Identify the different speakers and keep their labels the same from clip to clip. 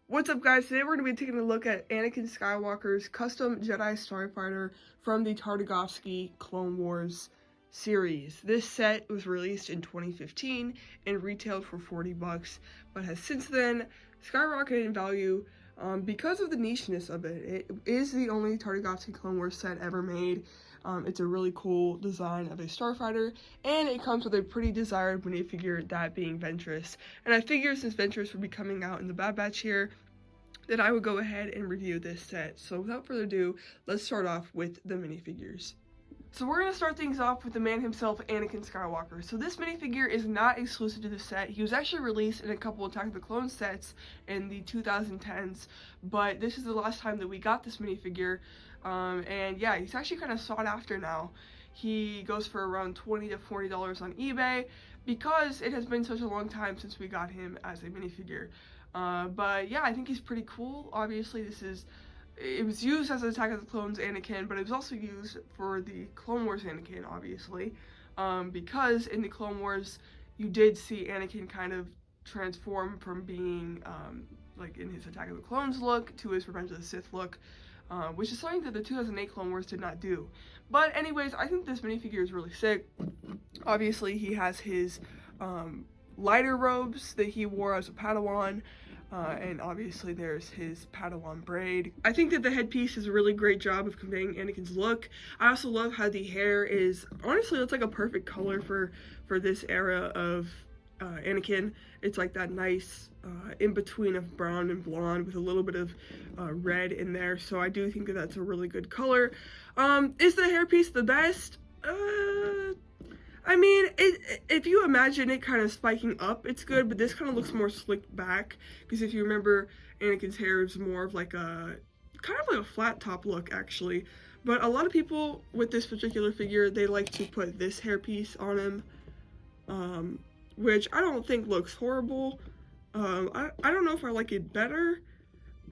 Speaker 1: What's up, guys? Today we're going to be taking a look at Anakin Skywalker's custom Jedi Starfighter from the Tartakovsky Clone Wars series. This set was released in 2015 and retailed for $40, but has since then skyrocketed in value because of the nicheness of it. It is the only Tartakovsky Clone Wars set ever made. It's a really cool design of a starfighter, and it comes with a pretty desired minifigure, that being Ventress. And I figured since Ventress would be coming out in the Bad Batch here, that I would go ahead and review this set. So without further ado, let's start off with the minifigures. So we're going to start things off with the man himself, Anakin Skywalker. So this minifigure is not exclusive to the set. He was actually released in a couple of Attack of the Clones sets in the 2010s, but this is the last time that we got this minifigure. And yeah, he's actually kind of sought after now. He goes for around $20 to $40 on eBay because it has been such a long time since we got him as a minifigure. But yeah, I think he's pretty cool. Obviously, it was used as an Attack of the Clones Anakin, but it was also used for the Clone Wars Anakin, obviously, because in the Clone Wars, you did see Anakin kind of transform from being, like in his Attack of the Clones look to his Revenge of the Sith look, which is something that the 2008 Clone Wars did not do. But anyways, I think this minifigure is really sick. Obviously, he has his lighter robes that he wore as a Padawan, and obviously there's his Padawan braid. I think that the headpiece does a really great job of conveying Anakin's look. I also love how the hair is, honestly, it's like a perfect color for this era of Anakin. It's like that nice in-between of brown and blonde with a little bit of red in there, so I do think that that's a really good color. Is the hairpiece the best? I mean, if you imagine it kind of spiking up, it's good, but this kind of looks more slicked back, because if you remember, Anakin's hair is more of like kind of like a flat top look, actually. But a lot of people with this particular figure, they like to put this hairpiece on him, which I don't think looks horrible. I don't know if I like it better,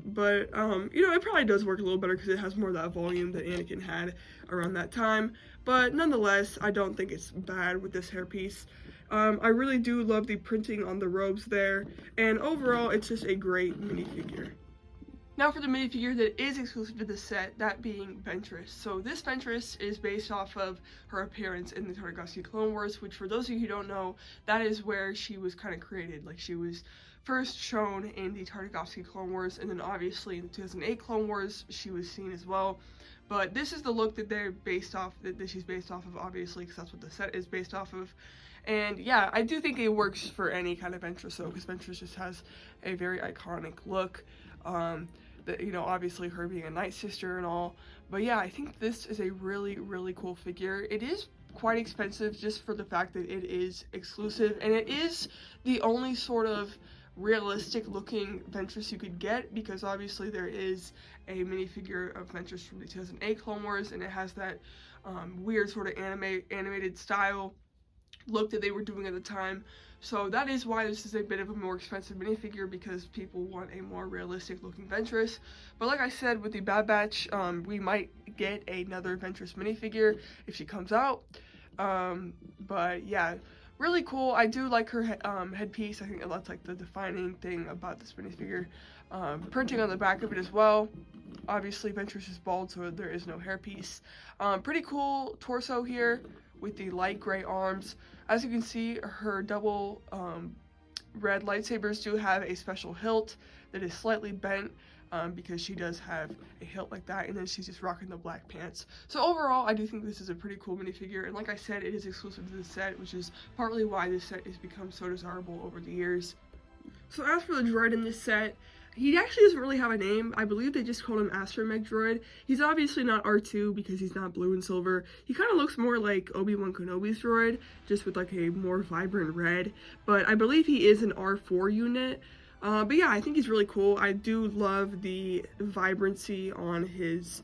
Speaker 1: but you know, it probably does work a little better because it has more of that volume that Anakin had around that time. But nonetheless, I don't think it's bad with this hairpiece. I really do love the printing on the robes there, and overall, it's just a great minifigure. Now for the minifigure that is exclusive to the set, that being Ventress. So this Ventress is based off of her appearance in the Tartakovsky Clone Wars, which for those of you who don't know, that is where she was kind of created. Like, she was first shown in the Tartakovsky Clone Wars, and then obviously in the 2008 Clone Wars, she was seen as well. But this is the look that they're based off, that she's based off of, obviously, because that's what the set is based off of. And yeah, I do think it works for any kind of Ventress, though, because Ventress just has a very iconic look. That, you know, obviously her being a Night Sister and all. But yeah, I think this is a really, really cool figure. It is quite expensive just for the fact that it is exclusive, and it is the only sort of realistic looking Ventress you could get, because obviously there is a minifigure of Ventress from the 2008 Clone Wars, and it has that weird sort of animated style look that they were doing at the time. So that is why this is a bit of a more expensive minifigure, because people want a more realistic looking Ventress. But like I said, with the Bad Batch, we might get another Ventress minifigure if she comes out. But yeah, really cool. I do like her headpiece. I think that's like the defining thing about this minifigure. Printing on the back of it as well. Obviously Ventress is bald, so there is no hairpiece. Pretty cool torso here with the light gray arms. As you can see, her double red lightsabers do have a special hilt that is slightly bent, because she does have a hilt like that, and then she's just rocking the black pants. So overall, I do think this is a pretty cool minifigure, and like I said, it is exclusive to the set, which is partly why this set has become so desirable over the years. So as for the droid in this set, he actually doesn't really have a name. I believe they just called him Astromech Droid. He's obviously not R2 because he's not blue and silver. He kind of looks more like Obi-Wan Kenobi's droid, just with like a more vibrant red. But I believe he is an R4 unit. But yeah, I think he's really cool. I do love the vibrancy on his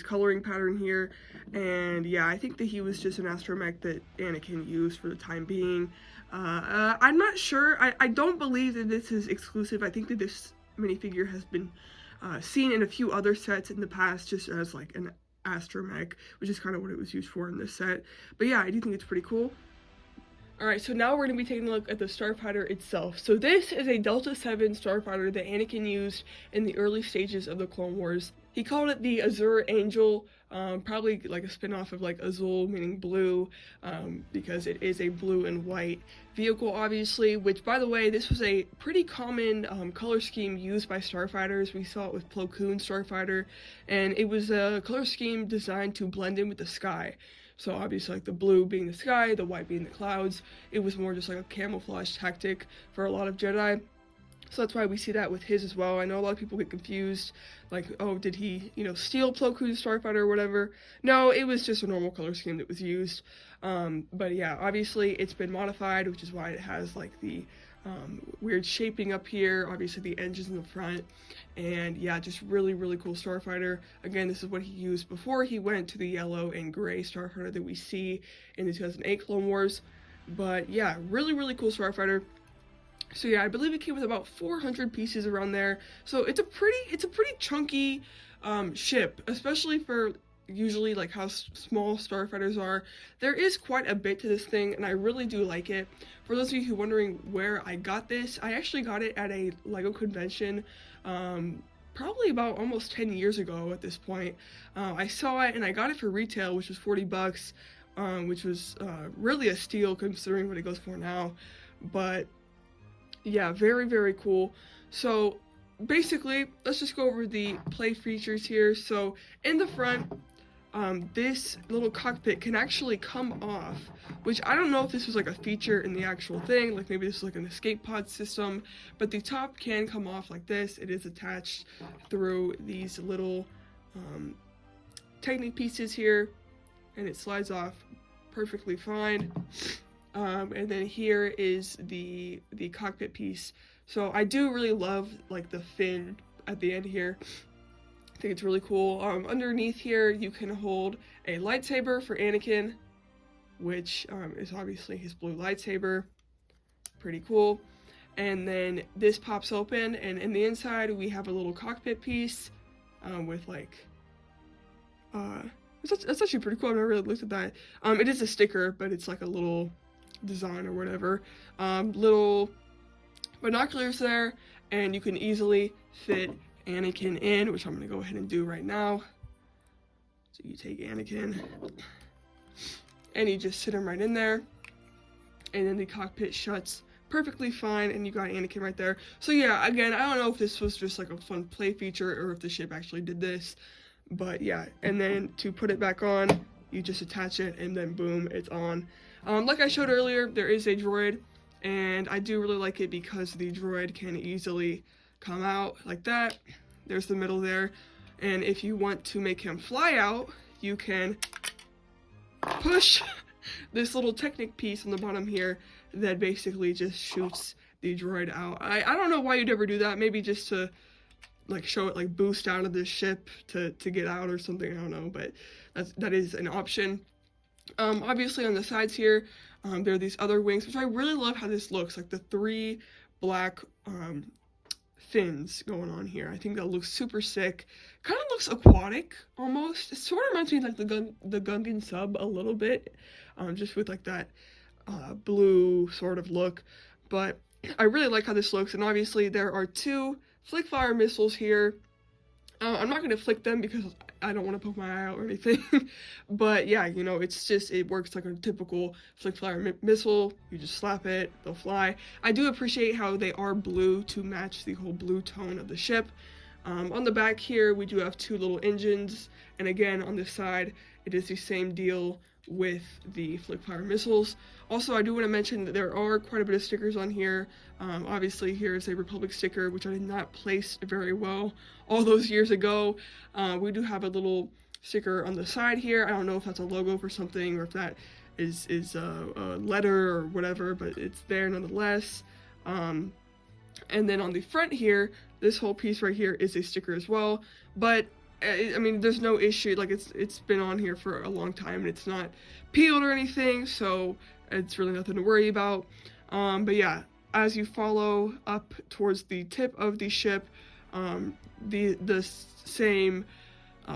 Speaker 1: coloring pattern here. And yeah, I think that he was just an astromech that Anakin used for the time being. I'm not sure. I don't believe that this is exclusive. I think that this minifigure has been seen in a few other sets in the past, just as like an astromech, which is kind of what it was used for in this set. But yeah, I do think it's pretty cool. Alright, so now we're going to be taking a look at the Starfighter itself. So this is a Delta 7 Starfighter that Anakin used in the early stages of the Clone Wars. He called it the Azure Angel, probably like a spin-off of like Azul, meaning blue, because it is a blue and white vehicle, obviously, which, by the way, this was a pretty common color scheme used by Starfighters. We saw it with Plo Koon's Starfighter, and it was a color scheme designed to blend in with the sky. So obviously, like the blue being the sky, the white being the clouds. It was more just like a camouflage tactic for a lot of Jedi. So that's why we see that with his as well. I know a lot of people get confused, like, oh, did he, steal Plo Koon's Starfighter or whatever? No, it was just a normal color scheme that was used. But yeah, obviously it's been modified, which is why it has like the weird shaping up here, obviously the engines in the front, and yeah, just really, really cool Starfighter. Again, this is what he used before he went to the yellow and gray Starfighter that we see in the 2008 Clone Wars. But yeah, really, really cool Starfighter. So yeah, I believe it came with about 400 pieces around there. So it's a pretty chunky ship, especially for usually like how small Starfighters are. There is quite a bit to this thing, and I really do like it. For those of you who are wondering where I got this, I actually got it at a LEGO convention, probably about almost 10 years ago at this point. I saw it and I got it for retail, which was 40 bucks, which was really a steal considering what it goes for now. But yeah, very, very cool. So basically, let's just go over the play features here. So in the front, this little cockpit can actually come off, which I don't know if this was like a feature in the actual thing, like maybe this is like an escape pod system, but the top can come off like this. It is attached through these little Technic pieces here, and it slides off perfectly fine. And then here is the cockpit piece. So I do really love like the fin at the end here. I think it's really cool. Underneath here, you can hold a lightsaber for Anakin, which is obviously his blue lightsaber. Pretty cool. And then this pops open, and in the inside, we have a little cockpit piece with like, that's actually pretty cool. I've never really looked at that. It is a sticker, but it's like a little design or whatever. Little binoculars there, and you can easily fit Anakin in, which I'm gonna go ahead and do right now. So you take Anakin and you just sit him right in there, and then the cockpit shuts perfectly fine, and you got Anakin right there. So yeah, again, I don't know if this was just like a fun play feature or if the ship actually did this, but yeah. And then to put it back on, you just attach it, and then boom, it's on. Like I showed earlier, there is a droid, and I do really like it because the droid can easily come out like that. There's the middle there, and if you want to make him fly out, you can push this little Technic piece on the bottom here that basically just shoots the droid out. I don't know why you'd ever do that, maybe just to like show it like boost out of this ship to get out or something, I don't know, but that is an option. Obviously on the sides here, there are these other wings, which I really love how this looks, like the 3 black fins going on here. I think that looks super sick. Kind of looks aquatic almost. It sort of reminds me of like the Gungan sub a little bit, just with like that blue sort of look. But I really like how this looks, and obviously there are 2 flick fire missiles here. I'm not going to flick them because I don't want to poke my eye out or anything, but yeah, it works like a typical flick fire missile. You just slap it, they'll fly. I do appreciate how they are blue to match the whole blue tone of the ship. On the back here, we do have 2 little engines, and again, on this side, it is the same deal with the flick fire missiles. Also, I do want to mention that there are quite a bit of stickers on here. Obviously, here's a Republic sticker, which I did not place very well all those years ago. We do have a little sticker on the side here. I don't know if that's a logo for something or if that is a letter or whatever, but it's there nonetheless. And then on the front here, this whole piece right here is a sticker as well. But I mean, there's no issue. Like it's been on here for a long time, and it's not peeled or anything, so it's really nothing to worry about. But yeah, as you follow up towards the tip of the ship, the same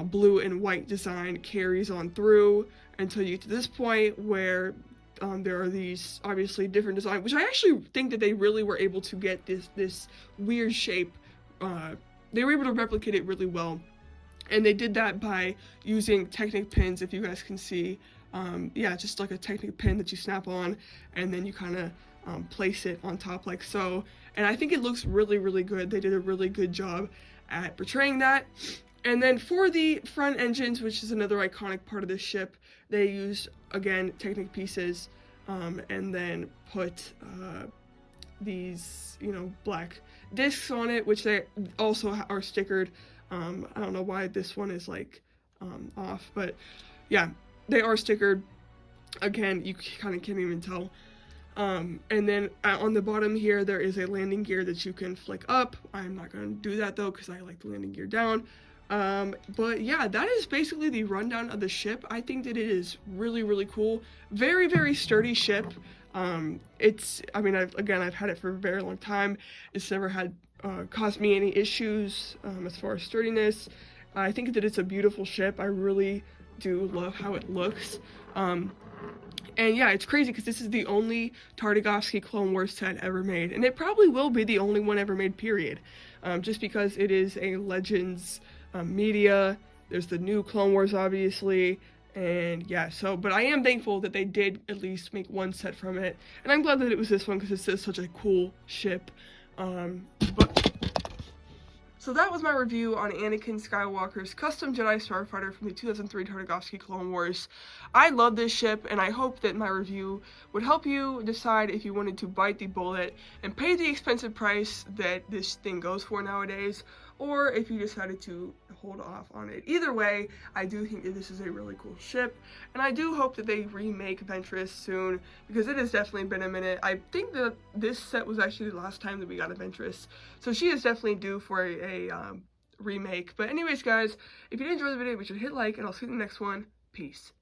Speaker 1: blue and white design carries on through until you get to this point where there are these obviously different designs, which I actually think that they really were able to get this weird shape. They were able to replicate it really well, and they did that by using Technic pins, if you guys can see. Yeah, just like a Technic pin that you snap on, and then you kind of place it on top like so. And I think it looks really, really good. They did a really good job at portraying that. And then for the front engines, which is another iconic part of this ship, they used, again, Technic pieces, and then put these, you know, black discs on it, which they also are stickered. I don't know why this one is, like, off, but yeah, they are stickered. Again, you kind of can't even tell. And then on the bottom here, there is a landing gear that you can flick up. I'm not going to do that, though, because I like the landing gear down. But yeah, that is basically the rundown of the ship. I think that it is really, really cool. Very, very sturdy ship. I mean, I've had it for a very long time. It's never had caused me any issues as far as sturdiness. I think that it's a beautiful ship. I really do love how it looks. And yeah, it's crazy because this is the only Tartakovsky Clone Wars set ever made, and it probably will be the only one ever made, period. Just because it is a Legends media. There's the new Clone Wars, obviously, and yeah, so, but I am thankful that they did at least make one set from it, and I'm glad that it was this one because it's just such a cool ship. So that was my review on Anakin Skywalker's custom Jedi Starfighter from the 2003 Tartakovsky Clone Wars. I love this ship, and I hope that my review would help you decide if you wanted to bite the bullet and pay the expensive price that this thing goes for nowadays, or if you decided to hold off on it. Either way, I do think that this is a really cool ship, and I do hope that they remake Ventress soon, because it has definitely been a minute. I think that this set was actually the last time that we got a Ventress, so she is definitely due for a remake. But anyways, guys, if you did enjoy the video, be sure to hit like, and I'll see you in the next one. Peace.